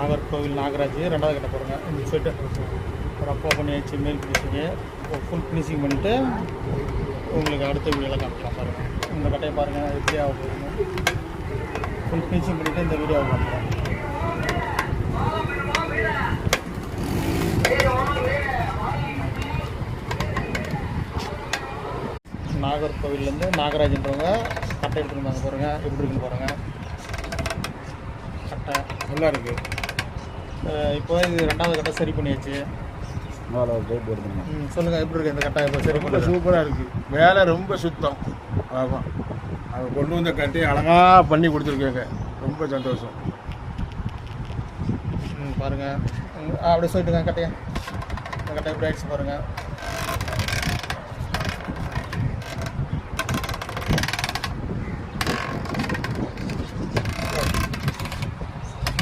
நாகர்கோவில் நாகராஜ் 2வது கட்ட போகிறோங்க. இந்த சைட்டு ரப்பா பண்ணியாச்சு. மேல் ஃபினிஷிங்கு ஃபுல் ஃபினிஷிங் பண்ணிவிட்டு உங்களுக்கு அடுத்த வீடியோவில் காமிக்கலாம் பாருங்கள். இந்த கட்டையை பாருங்கள் எப்படி ஆக போகுதுங்க. ஃபுல் ஃபினிஷிங் பண்ணிவிட்டு இந்த வீடியோவை காமிக்கலாம். நாகர்கோவிலேருந்து நாகராஜன்றவங்க கட்டை எடுத்துருந்தாங்க பாருங்கள். எப்படி இருக்குன்னு பாருங்கள். கட்டை நல்லா இருக்குது. இப்போ இது 2வது கட்டை சரி பண்ணியாச்சு. சொல்லுங்கள் எப்படி இருக்குது இந்த கட்டை? இப்போ சரி பண்ண சூப்பராக இருக்குது. வேலை ரொம்ப சுத்தம். அதான் அவங்க கொண்டு வந்த கட்டையை அழகாக பண்ணி கொடுத்துருக்காங்க. ரொம்ப சந்தோஷம். பாருங்கள் அப்படியே சொல்லிட்டுங்க கட்டையை. இந்த கட்டை எப்படி ஆயிடுச்சு பாருங்கள்.